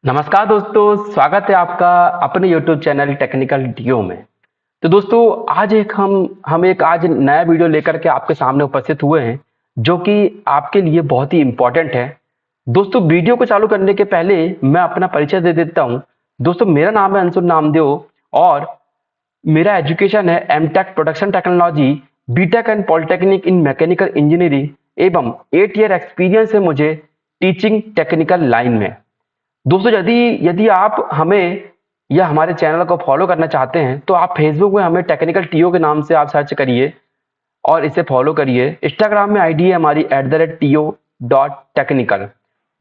नमस्कार दोस्तों, स्वागत है आपका अपने YouTube चैनल टेक्निकल डीओ में। तो दोस्तों आज एक हम एक आज नया वीडियो लेकर के आपके सामने उपस्थित हुए हैं, जो कि आपके लिए बहुत ही इम्पोर्टेंट है। दोस्तों वीडियो को चालू करने के पहले मैं अपना परिचय दे देता हूँ। दोस्तों मेरा नाम है अंशुल नामदेव और मेरा एजुकेशन है MTech production technology, BTech and polytechnic in mechanical engineering एवं 8 ईयर एक्सपीरियंस है मुझे टीचिंग टेक्निकल लाइन में। दोस्तों यदि यदि आप हमें या हमारे चैनल को फॉलो करना चाहते हैं तो आप फेसबुक में हमें टेक्निकल टीओ के नाम से आप सर्च करिए और इसे फॉलो करिए। इंस्टाग्राम में आईडी है हमारी @to.technical।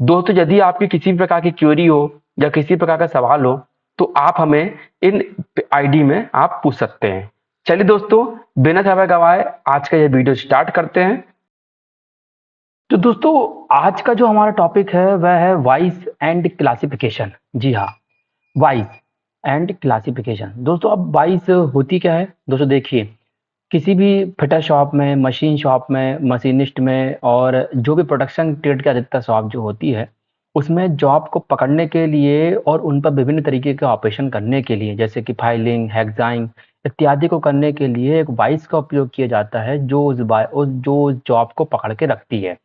दोस्तों यदि आपकी किसी भी प्रकार की क्वेरी हो या किसी प्रकार का सवाल हो तो आप हमें इन आईडी में आप पूछ सकते हैं। चलिए दोस्तों बिना समय गवाए आज का ये वीडियो स्टार्ट करते हैं। तो दोस्तों आज का जो हमारा टॉपिक है वह है वॉइस एंड क्लासिफिकेशन। जी हाँ, वॉइस एंड क्लासिफिकेशन। दोस्तों अब वॉइस होती क्या है? दोस्तों देखिए, किसी भी फिटर शॉप में, मशीन शॉप में, मशीनिस्ट में और जो भी प्रोडक्शन ट्रेड की अधिकतर शॉप जो होती है, उसमें जॉब को पकड़ने के लिए और उन पर विभिन्न तरीके के ऑपरेशन करने के लिए, जैसे कि फाइलिंग, हेक्साइंग इत्यादि को करने के लिए एक वॉइस का उपयोग किया जाता है, जो जो जॉब को पकड़ के रखती है।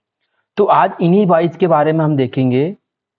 तो आज इन्हीं वॉइस के बारे में हम देखेंगे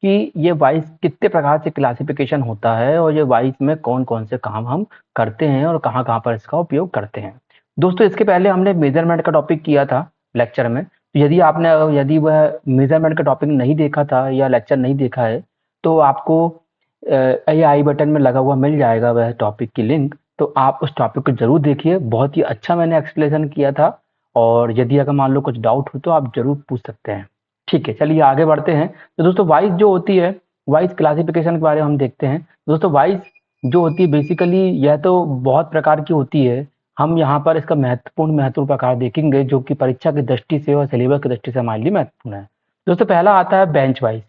कि ये वॉइस कितने प्रकार से क्लासिफिकेशन होता है और ये वॉइस में कौन-कौन से काम हम करते हैं और कहाँ-कहाँ पर इसका उपयोग करते हैं। दोस्तों इसके पहले हमने मेज़रमेंट का टॉपिक किया था लेक्चर में। तो यदि वह मेज़रमेंट का टॉपिक नहीं देखा था या लेक्चर नहीं देखा है, तो आपको ये आई बटन में लगा हुआ मिल जाएगा वह टॉपिक की लिंक। तो आप उस टॉपिक को ज़रूर देखिए, बहुत ही अच्छा मैंने एक्सप्लेनेशन किया था और यदि अगर मान लो कुछ डाउट हो तो आप ज़रूर पूछ सकते हैं। ठीक है, चलिए आगे बढ़ते हैं। तो दोस्तों वॉइस जो होती है, वॉइस क्लासिफिकेशन के बारे में हम देखते हैं। दोस्तों वॉइस जो होती है बेसिकली यह तो बहुत प्रकार की होती है। हम यहाँ पर इसका महत्वपूर्ण प्रकार देखेंगे जो कि परीक्षा की दृष्टि से और सिलेबस की दृष्टि से हमारे लिए महत्वपूर्ण है। दोस्तों पहला आता है बेंच वॉइस।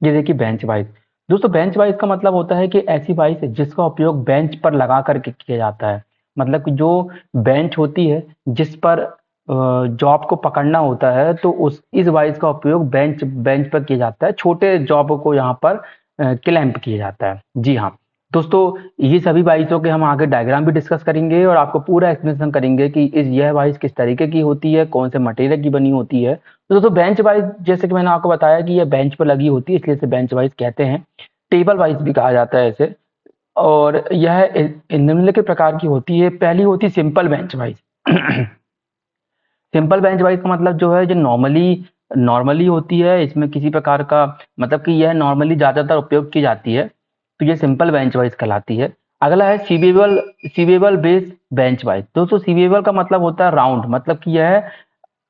ये देखिए बेंच वॉइस। दोस्तों बेंच वॉइस का मतलब होता है कि ऐसी वॉइस है जिसका उपयोग बेंच पर लगा करके किया जाता है। मतलब कि जो बेंच होती है जिस पर जॉब को पकड़ना होता है, तो उस इस वॉइस का उपयोग बेंच बेंच पर किया जाता है। छोटे जॉब को यहाँ पर क्लैंप किया जाता है। जी हाँ, दोस्तों ये सभी वॉइसों के हम आगे डायग्राम भी डिस्कस करेंगे और आपको पूरा एक्सप्लेनेशन करेंगे कि यह वॉइस किस तरीके की होती है, कौन से मटेरियल की बनी होती है। तो दोस्तों बेंच वाइज जैसे कि मैंने आपको बताया कि ये बेंच पर लगी होती है, इसलिए इसे बेंच वाइज कहते हैं। टेबल वाइज भी कहा जाता है इसे। और यह निम्नलिखित प्रकार की होती है। पहली होती है simple bench wise. Simple bench wise का मतलब जो है जो नॉर्मली होती है, इसमें किसी प्रकार का मतलब कि यह नॉर्मली ज़्यादातर उपयोग की जाती है, तो ये सिंपल बेंच वाइज कहलाती है। अगला है सीवेबल बेस बेंच वाइज। दोस्तों सीवेबल का मतलब होता है राउंड, मतलब कि यह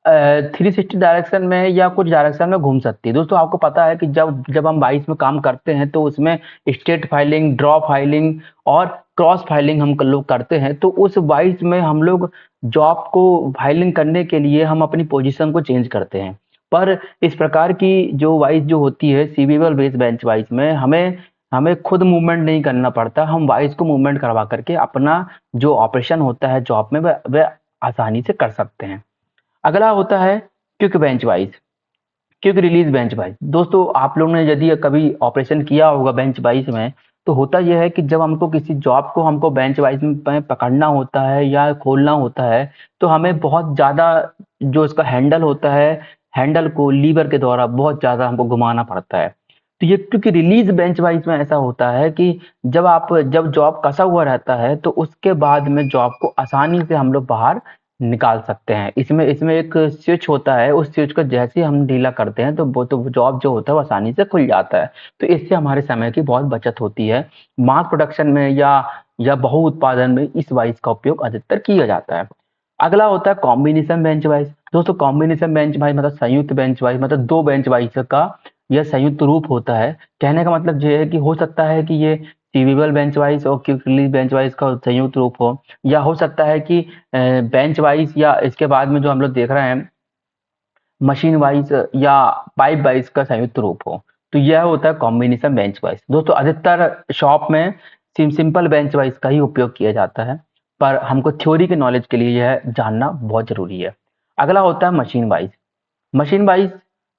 360 डायरेक्शन में या कुछ डायरेक्शन में घूम सकती है। दोस्तों आपको पता है कि जब जब हम 22 में काम करते हैं तो उसमें स्ट्रेट फाइलिंग, ड्रॉ फाइलिंग और क्रॉस फाइलिंग हम लोग करते हैं। तो उस 22 में हम लोग जॉब को फाइलिंग करने के लिए हम अपनी पोजीशन को चेंज करते हैं। पर इस प्रकार की जो वाइज जो होती है सीवीबल बेस बेंच वाइज में हमें हमें खुद मूवमेंट नहीं करना पड़ता। हम वाइज को मूवमेंट करवा करके अपना जो ऑपरेशन होता है जॉब में वह आसानी से कर सकते हैं। अगला होता है quick bench wise, quick release bench wise. दोस्तों आप लोगों ने यदि कभी ऑपरेशन किया होगा बेंच वाइज में, तो होता यह है कि जब हमको किसी जॉब को हमको बेंच वाइज में पकड़ना होता है या खोलना होता है, तो हमें बहुत ज़्यादा जो इसका हैंडल होता है, हैंडल को लीवर के द्वारा बहुत ज़्यादा हमको घुमाना पड़ता है। तो ये क्योंकि रिलीज बेंच वाइज में ऐसा होता है कि जब जॉब कसा हुआ रहता है तो उसके बाद में जॉब को आसानी से हम लोग बाहर निकाल सकते हैं। इसमें इसमें एक स्विच होता है, उस स्विच को जैसे ही हम ढीला करते हैं तो वो तो जॉब जो होता है वो आसानी से खुल जाता है। तो इससे हमारे समय की बहुत बचत होती है। मास प्रोडक्शन में या बहु उत्पादन में इस वाइज का उपयोग अधिकतर किया जाता है। अगला होता है कॉम्बिनेशन बेंच वाइज। दोस्तों कॉम्बिनेशन बेंच वाइज मतलब संयुक्त बेंच वाइज, मतलब 2 बेंच वाइज का यह संयुक्त रूप होता है। कहने का मतलब ये है कि हो सकता है कि ये सीवीबल बेंच वाइज और क्विक रिलीज बेंच वाइज का संयुक्त रूप हो, या हो सकता है कि बेंच वाइज या इसके बाद में जो हम लोग देख रहे हैं मशीन वाइज या पाइप वाइज का संयुक्त रूप हो। तो यह होता है कॉम्बिनेशन बेंच वाइज। दोस्तों अधिकतर शॉप में सिंपल बेंच वाइज का ही उपयोग किया जाता है, पर हमको थ्योरी के नॉलेज के लिए यह जानना बहुत जरूरी है। अगला होता है machine wise. Machine wise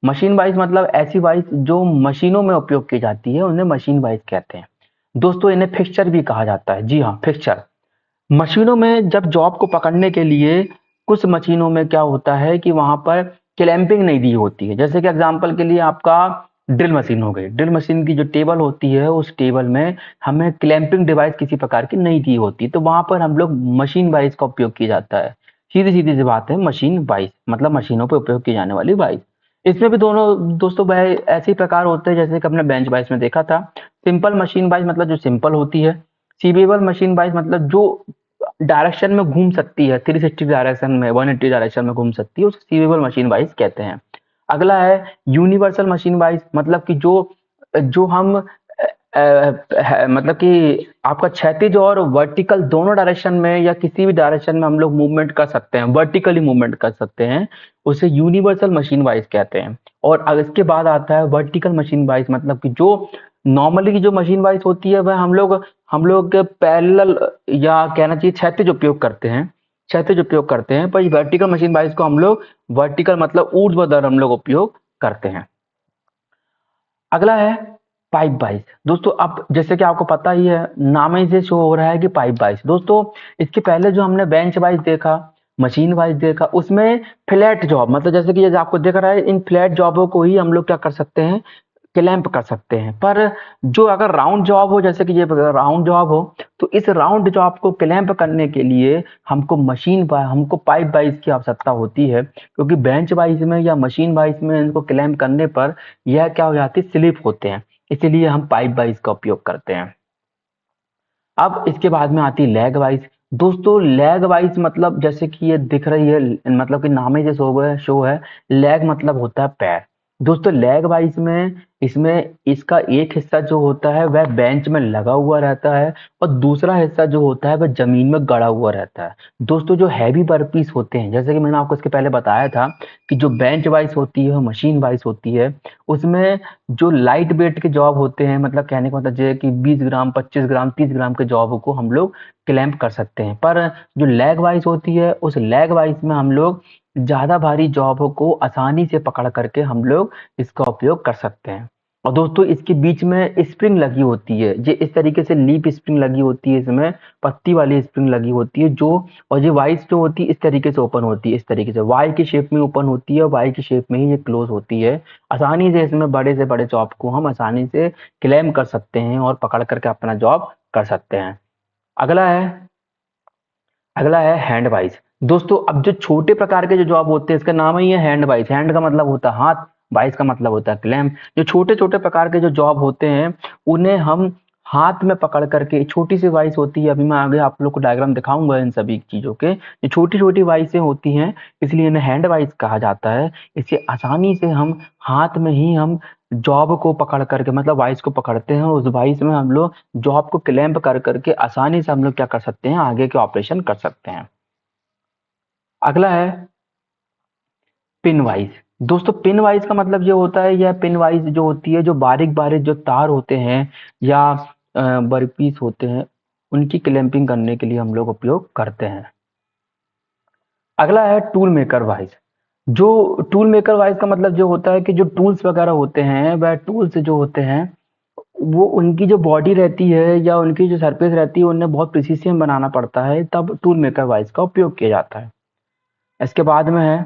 machine wise मतलब ऐसी वाइज जो मशीनों में उपयोग की जाती है उन्हें मशीन वाइज कहते हैं। दोस्तों इन्हें फिक्सचर भी कहा जाता है। जी हाँ, फिक्सचर। मशीनों में जब जॉब को पकड़ने के लिए कुछ मशीनों में क्या होता है कि वहां पर क्लैंपिंग नहीं दी होती है। जैसे कि एग्जांपल के लिए आपका ड्रिल मशीन हो गई। ड्रिल मशीन की जो टेबल होती है उस टेबल में हमें क्लैंपिंग डिवाइस किसी प्रकार की नहीं दी होती, तो वहां पर हम लोग मशीन वाइज का उपयोग किया जाता है। सीधी सीधी सी बात है, मशीन वाइज मतलब मशीनों पर उपयोग की जाने वाली वाइज। इसमें भी दोनों दोस्तों ऐसे ही प्रकार होते हैं जैसे कि हमने बेंच वाइज में देखा था। सिंपल मशीन वाइज मतलब जो सिंपल होती है। सीवेबल मशीन वाइज मतलब जो डायरेक्शन में घूम सकती है, 360 डायरेक्शन में, 180 डायरेक्शन में घूम सकती है, उसे सीवेबल मशीन वाइज कहते हैं। अगला है यूनिवर्सल मशीन वाइज मतलब कि जो जो हम मतलब कि आपका क्षैतिज और वर्टिकल दोनों डायरेक्शन में या किसी भी डायरेक्शन में हम लोग मूवमेंट कर सकते हैं, वर्टिकली मूवमेंट कर सकते हैं, उसे यूनिवर्सल मशीन वाइज कहते हैं। और अब इसके बाद आता है वर्टिकल मशीन वाइज मतलब कि जो नॉर्मली की जो मशीन वाइज होती है वह हम लोग पैरेलल या कहना चाहिए क्षैतिज उपयोग करते हैं, क्षैतिज उपयोग करते हैं, पर वर्टिकल मशीन वाइज को हम लोग वर्टिकल मतलब ऊर्ध्वाधर हम लोग उपयोग करते हैं। अगला है पाइप वाइज। दोस्तों अब जैसे कि आपको पता ही है, नाम ही से शो हो रहा है कि पाइप वाइज। दोस्तों इसके पहले जो हमने बेंच वाइज देखा, मशीन वाइज देखा, उसमें फ्लैट जॉब मतलब जैसे आपको दिख रहा है, इन फ्लैट जॉबों को ही हम लोग क्या कर सकते हैं, क्लैंप कर सकते हैं। पर जो अगर राउंड जॉब हो, जैसे कि ये राउंड जॉब हो, तो इस राउंड जॉब को क्लैंप करने के लिए हमको पाइप वाइज की आवश्यकता होती है, क्योंकि बेंच वाइज में या मशीन वाइज में इनको क्लैंप करने पर यह क्या हो जाती है, स्लिप होते हैं, इसीलिए हम पाइप वाइज का उपयोग करते हैं। अब इसके बाद में आती है लैग वाइज। दोस्तों लैग वाइज मतलब जैसे कि ये दिख रही है, मतलब कि नाम ही जो शो है, लैग मतलब होता है पैर। दोस्तों लैग वाइज में इसमें इसका एक हिस्सा जो होता है वह बेंच में लगा हुआ रहता है और दूसरा हिस्सा जो होता है वह जमीन में गड़ा हुआ रहता है। दोस्तों जो हैवी वर्कपीस होते हैं, जैसे कि मैंने आपको इसके पहले बताया था कि जो बेंच वाइज होती है मशीन वाइज होती है, उसमें जो लाइट वेट के जॉब होते हैं, मतलब कहने का मतलब ये है कि 20 ग्राम, 25 ग्राम, 30 ग्राम के जॉब को हम लोग क्लैंप कर सकते हैं। पर जो लैग वाइज होती है, उस लैग वाइज में हम लोग ज्यादा भारी जॉब को आसानी से पकड़ करके हम लोग इसका उपयोग कर सकते हैं। और दोस्तों इसके बीच में स्प्रिंग लगी होती है, ये इस तरीके से लीप स्प्रिंग लगी होती है, इसमें पत्ती वाली स्प्रिंग लगी होती है जो, और ये वाइज जो होती है इस तरीके से ओपन होती है, इस तरीके से वाई की शेप में ओपन होती है, वाई की शेप में ही ये क्लोज होती है। आसानी से इसमें बड़े से बड़े जॉब को हम आसानी से क्लेम कर सकते हैं और पकड़ करके अपना जॉब कर सकते हैं। अगला है अगला है हैंड वाइज। दोस्तों अब जो छोटे प्रकार के जो जॉब होते हैं, इसका नाम ही है हैंड वाइज। हैंड का मतलब होता है हाथ, वाइज का मतलब होता है क्लैम। जो छोटे छोटे प्रकार के जो जॉब होते हैं उन्हें हम हाथ में पकड़ करके, छोटी सी वाइस होती है, अभी मैं आगे आप लोग को डायग्राम दिखाऊंगा इन सभी चीजों के, जो छोटी छोटी वाइसें होती हैं इसलिए इन्हें हैंड वाइज कहा जाता है। इसे आसानी से हम हाथ में ही हम जॉब को पकड़ करके, मतलब वाइस को पकड़ते हैं, उस वाइस में हम लोग जॉब को क्लैंप कर करके आसानी से हम लोग क्या कर सकते हैं, आगे के ऑपरेशन कर सकते हैं। अगला है पिन वाइज। दोस्तों पिन वाइज का मतलब ये होता है, यह पिन वाइज जो होती है, जो बारीक बारीक जो तार होते हैं या वर्कपीस होते हैं, उनकी क्लैंपिंग करने के लिए हम लोग उपयोग करते हैं। अगला है टूल मेकर वाइज। जो टूल मेकर वाइज का मतलब जो होता है कि जो टूल्स वगैरह होते हैं, वह टूल्स जो होते हैं वो उनकी जो बॉडी रहती है या उनकी जो सरफेस रहती है उन्हें बहुत प्रिसीजन बनाना पड़ता है, तब टूल मेकर वाइज का उपयोग किया जाता है। इसके बाद में है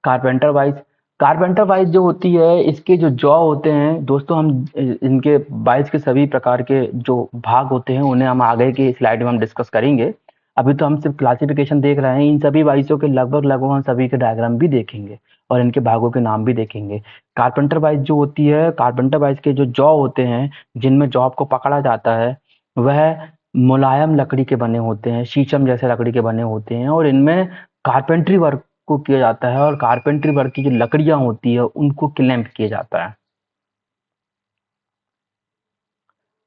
कारपेंटर वाइज। कारपेंटर वाइज जो होती है, इसके जो जॉ होते हैं दोस्तों, हम इनके वाइज के सभी प्रकार के जो भाग होते हैं उन्हें हम आगे की स्लाइड में हम डिस्कस करेंगे। अभी तो हम सिर्फ क्लासिफिकेशन देख रहे हैं, इन सभी वाइजों के लगभग लगभग हम सभी के डायग्राम भी देखेंगे और इनके भागों के नाम भी देखेंगे। कारपेंटर वाइज जो होती है, कारपेंटर वाइज के जो जॉ होते हैं जिनमें जॉब को पकड़ा जाता है, वह मुलायम लकड़ी के बने होते हैं, शीशम जैसे लकड़ी के बने होते हैं, और इनमें कारपेंट्री वर्क को किया जाता है और कारपेंट्री वर्क की जो लकड़ियां होती है उनको क्लैंप किया जाता है।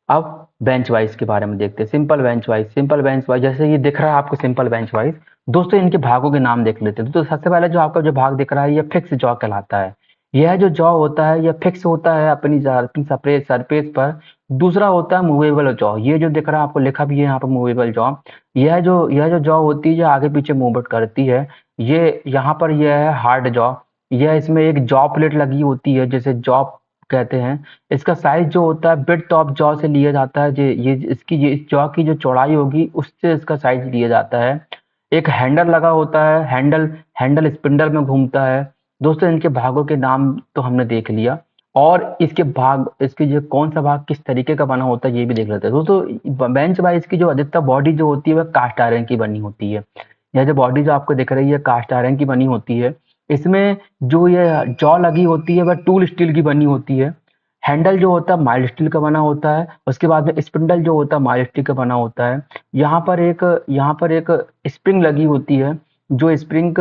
अब बेंच वाइज के बारे में देखते हैं। Simple bench wise. Simple bench wise जैसे ये दिख रहा है आपको सिंपल बेंच वाइज। दोस्तों इनके भागों के नाम देख लेते हैं। तो सबसे पहले जो आपका जो भाग दिख रहा है, ये फिक्स जॉ कहलाता है। यह जो जॉ होता है यह फिक्स होता है अपनी सरफेस पर। दूसरा होता है मूवेबल जॉ। ये जो दिख रहा है आपको लिखा भी है यहाँ पर मूवेबल जॉ। यह जो जॉ होती है, ये आगे पीछे मूवमेंट करती है। ये यहाँ पर यह है हार्ड जॉ। यह इसमें एक जॉ प्लेट लगी होती है, जैसे जॉ कहते हैं। इसका साइज जो होता है विड्थ ऑफ जॉ से लिया जाता है, ये इसकी ये इस जॉ की जो चौड़ाई होगी उससे इसका साइज लिया जाता है। एक हैंडल लगा होता है, हैंडल हैंडल स्पिंडल में घूमता है। दोस्तों इनके भागों के नाम तो हमने देख लिया, और इसके भाग, इसके जो कौन सा भाग किस तरीके का बना होता है ये भी देख लेते हैं। दोस्तों बेंच बाइस की जो अधिकतर बॉडी जो होती है वह कास्ट आयरन की बनी होती है। यह जो बॉडी जो आपको दिख रही है कास्ट आयरन की बनी होती है। इसमें जो ये जॉ लगी होती है वह टूल स्टील की बनी होती है। हैंडल जो होता है माइल्ड स्टील का बना होता है। उसके बाद में स्पिंडल जो होता है माइल्ड स्टील का बना होता है। यहाँ पर एक स्प्रिंग लगी होती है, जो स्प्रिंग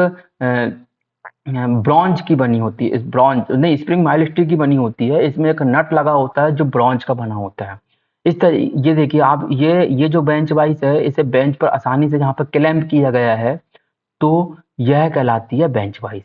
ब्रॉन्ज की बनी होती है। इस ब्रॉन्ज नहीं, स्प्रिंग माइल्ड स्टील की बनी होती है। इसमें एक नट लगा होता है जो ब्रॉन्ज का बना होता है। इस तरह ये देखिए आप, ये जो बेंच वाइस है, इसे बेंच पर आसानी से जहाँ पर क्लैंप किया गया है, तो यह कहलाती है बेंच वाइस।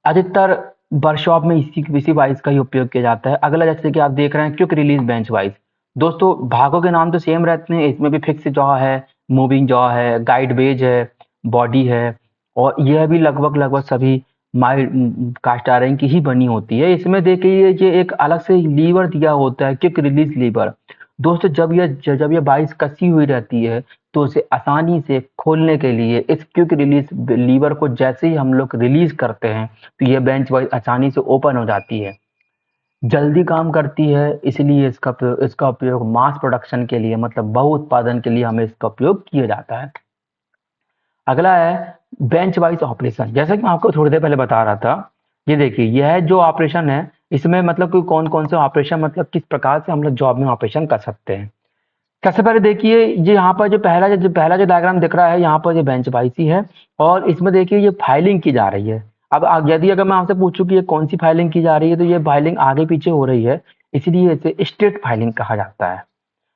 अधिकतर वर्कशॉप में इसी वाइस का ही उपयोग किया जाता है। अगला जैसे कि आप देख रहे हैं क्विक रिलीज बेंच वाइस। दोस्तों भागों के नाम तो सेम रहते हैं, इसमें भी फिक्स जॉ है, मूविंग जॉ है, गाइड बेज है, बॉडी है, और यह भी लगभग लगभग सभी कास्ट आयरन की ही बनी होती है। इसमें देखिए ये एक अलग से लीवर दिया होता है, क्विक रिलीज लीवर। दोस्तों जब यह बाइस कसी हुई रहती है, तो उसे आसानी से खोलने के लिए इस क्विक रिलीज लीवर को जैसे ही हम लोग रिलीज करते हैं, तो ये बेंच वाइस आसानी से ओपन हो जाती है, जल्दी काम करती है। इसलिए इसका उपयोग मास प्रोडक्शन के लिए, मतलब बहु उत्पादन के लिए हमें इसका उपयोग किया जाता है। अगला है बेंच वाइज ऑपरेशन। जैसा कि मैं आपको थोड़ी देर पहले बता रहा था, ये देखिए यह जो ऑपरेशन है, इसमें मतलब कि कौन कौन से ऑपरेशन, मतलब किस प्रकार से हम लोग जॉब में ऑपरेशन कर सकते हैं। सबसे पहले देखिए ये यहाँ पर जो पहला जो डायग्राम दिख रहा है, यहाँ पर ये बेंच वाइस ही है, और इसमें देखिए ये फाइलिंग की जा रही है। अब यदि अगर मैं आपसे पूछूं कि ये कौन सी फाइलिंग की जा रही है, तो ये फाइलिंग आगे पीछे हो रही है, इसलिए इसे स्ट्रेट फाइलिंग कहा जाता है।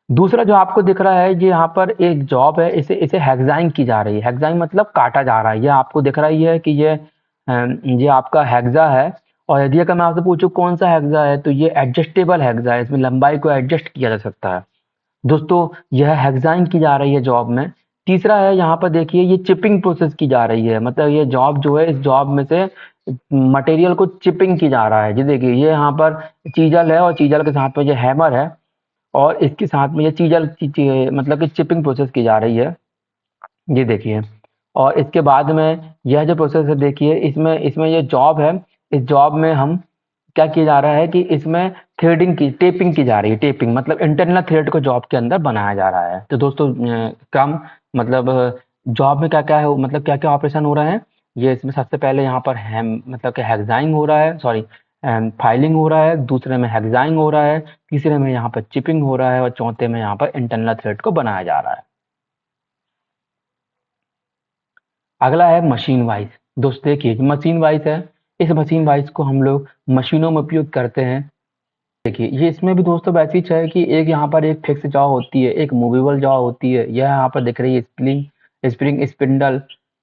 दूसरा जो आपको दिख रहा है, ये यहाँ पर एक जॉब है, इसे इसे हेक्साइन की जा रही है। हेक्साइन मतलब काटा जा रहा है। ये आपको दिख रही है कि ये आपका हेक्सा है, और यदि अगर मैं आपसे पूछूं कौन सा हेक्सा है, तो ये एडजस्टेबल हेक्सा है, इसमें लंबाई को एडजस्ट किया जा सकता है। दोस्तों यह हेक्साइन की जा रही है जॉब में। तीसरा है यहाँ पर देखिए ये चिपिंग प्रोसेस की जा रही है, मतलब ये जॉब जो है, इस जॉब में से मटेरियल को चिपिंग की जा रहा है। जी देखिए ये यहाँ पर चीजल है, और चीजल के साथ में ये हैमर है, और इसके साथ में ये मतलब कि चिपिंग प्रोसेस की जा रही है। ये देखिए, और इसके बाद में यह जो प्रोसेस है देखिए, इसमें इसमें ये जॉब है। इस जॉब में हम क्या किया जा रहा है कि इसमें टेपिंग की जा रही है। टेपिंग मतलब इंटरनल थ्रेड को जॉब के अंदर बनाया जा रहा है। तो दोस्तों कम मतलब जॉब में क्या क्या है, मतलब क्या क्या ऑपरेशन हो रहे हैं। ये इसमें सबसे पहले यहाँ पर हैम मतलब कि हेक्साइंग हो रहा है, सॉरी फाइलिंग हो रहा है, दूसरे में हेक्साइंग हो रहा है, तीसरे में यहाँ पर चिपिंग हो रहा है, और चौथे में यहाँ पर इंटरनल थ्रेड को बनाया जा रहा है। अगला है मशीन वाइज। दोस्त देखिए मशीन वाइज है, इस मशीन वाइज को हम लोग मशीनों में उपयोग करते हैं। देखिए ये इसमें भी दोस्तों वैसी है कि एक यहाँ पर एक फिक्स जॉ होती है, एक मूवेबल जॉ होती है। यह यहाँ पर दिख रही है स्प्रिंग स्पिंडल।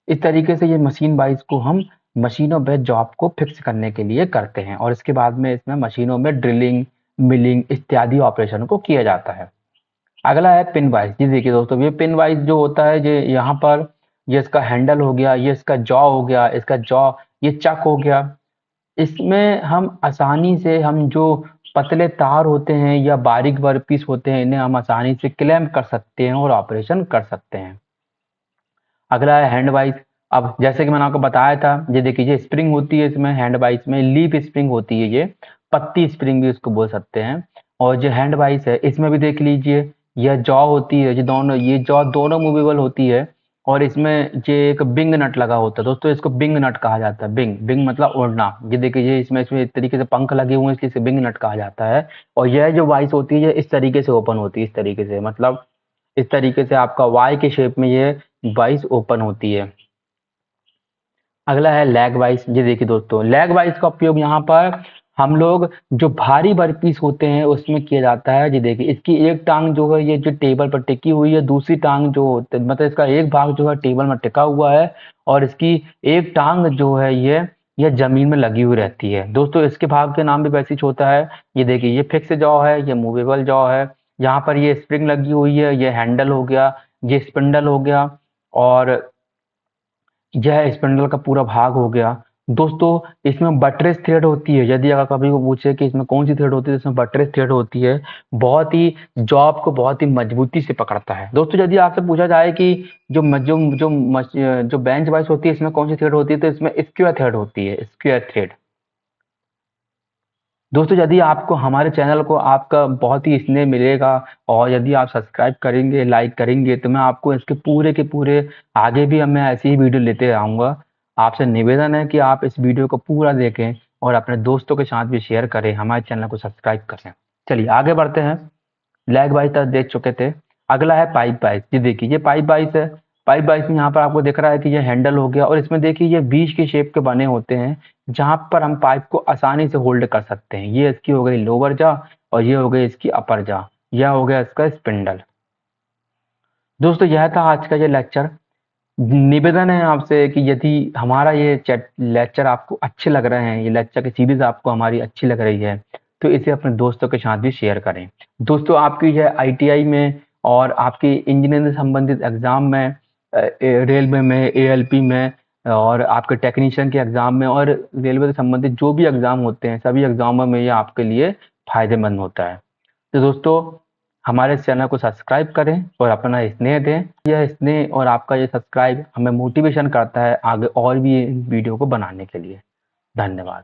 इस तरीके से ये मशीन वाइज को हम मशीनों पे जॉब को फिक्स करने के लिए करते हैं, और इसके बाद में इसमें मशीनों में ड्रिलिंग, मिलिंग इत्यादि ऑपरेशन को किया जाता है। अगला है पिन वाइज। जी देखिए दोस्तों ये पिन वाइज जो होता है, ये यहाँ पर ये इसका हैंडल हो गया, ये इसका जॉ हो गया, इसका जॉ ये चक हो गया। इसमें हम आसानी से हम जो पतले तार होते हैं या बारीक वर्कपीस होते हैं, इन्हें हम आसानी से क्लैंप कर सकते हैं और ऑपरेशन कर सकते हैं। अगला है हैंड वाइज। अब जैसे कि मैंने आपको बताया था, ये देखिए ये स्प्रिंग होती है, इसमें हैंड वाइज में लीफ स्प्रिंग होती है, ये पत्ती स्प्रिंग भी इसको बोल सकते हैं। और जो हैंड वाइज है, इसमें भी देख लीजिए यह जॉ होती है, ये जॉ दोनों मूवेबल होती है, और इसमें ये एक बिंग नट लगा होता है। दोस्तों इसको बिंग नट कहा जाता है। बिंग बिंग मतलब उड़ना। ये देखिए ये इसमें इस तरीके से पंख लगे हुए हैं, इसलिए इसे बिंग नट कहा जाता है। और यह जो वाइस होती है, ये इस तरीके से ओपन होती है, इस तरीके से, मतलब इस तरीके से आपका वाई के शेप में ये वाइस ओपन होती है। अगला है लैग वाइज। ये देखिए दोस्तों लैग वाइज का उपयोग यहाँ पर हम लोग जो भारी वर्कपीस होते हैं उसमें किया जाता है। ये देखिए इसकी एक टांग जो है ये जो टेबल पर टिकी हुई है, दूसरी टांग जो मतलब इसका एक भाग जो है टेबल में टिका हुआ है, और इसकी एक टांग जो है ये जमीन में लगी हुई रहती है। दोस्तों इसके भाग के नाम भी वैसे ही होता है। ये देखिए ये फिक्स जॉ है, ये मूवेबल जॉ है। यहाँ पर ये स्प्रिंग लगी हुई है, ये हैंडल हो गया, ये स्पिंडल हो गया, और यह स्पिंडल का पूरा भाग हो गया। दोस्तों इसमें बटरेस थ्रेड होती है। यदि अगर कभी को पूछे कि इसमें कौन सी थ्रेड होती है, तो इसमें बटरेस थ्रेड होती है। बहुत ही जॉब को बहुत ही मजबूती से पकड़ता है। दोस्तों यदि आपसे पूछा जाए कि जो बेंच वाइस होती है इसमें कौन सी थ्रेड होती है, तो इसमें स्क्वायर थ्रेड होती है, स्क्वायर थ्रेड। दोस्तों यदि आपको हमारे चैनल को आपका बहुत ही स्नेह मिलेगा और यदि आप सब्सक्राइब करेंगे, लाइक करेंगे, तो मैं आपको इसके पूरे के पूरे आगे भी मैं ऐसी ही वीडियो लेते आऊँगा। आपसे निवेदन है कि आप इस वीडियो को पूरा देखें और अपने दोस्तों के साथ भी शेयर करें, हमारे चैनल को सब्सक्राइब करें। चलिए आगे बढ़ते हैं। लेग वाइज तक देख चुके थे। अगला है पाइप वाइज। ये देखिए ये पाइप वाइज है। पाइप वाइज में यहाँ पर आपको दिख रहा है कि ये हैंडल हो गया और इसमें देखिए ये बीच की शेप के बने होते हैं, जहाँ पर हम पाइप को आसानी से होल्ड कर सकते हैं। ये इसकी हो गई लोअर जा और ये हो गई इसकी अपर जा। यह हो गया इसका स्पिंडल। दोस्तों यह था आज का ये लेक्चर। निवेदन है आपसे कि यदि हमारा ये चैट लेक्चर आपको अच्छे लग रहे हैं, ये लेक्चर की सीरीज आपको हमारी अच्छी लग रही है, तो इसे अपने दोस्तों के साथ भी शेयर करें। दोस्तों आपकी यह आईटीआई में और आपकी इंजीनियरिंग से संबंधित एग्जाम में, रेलवे में, एएलपी में और आपके टेक्नीशियन के एग्जाम में और रेलवे से संबंधित जो भी एग्जाम होते हैं, सभी एग्जामों में ये आपके लिए फायदेमंद होता है। तो दोस्तों हमारे चैनल को सब्सक्राइब करें और अपना स्नेह दें। यह स्नेह और आपका ये सब्सक्राइब हमें मोटिवेशन करता है आगे और भी वीडियो को बनाने के लिए। धन्यवाद।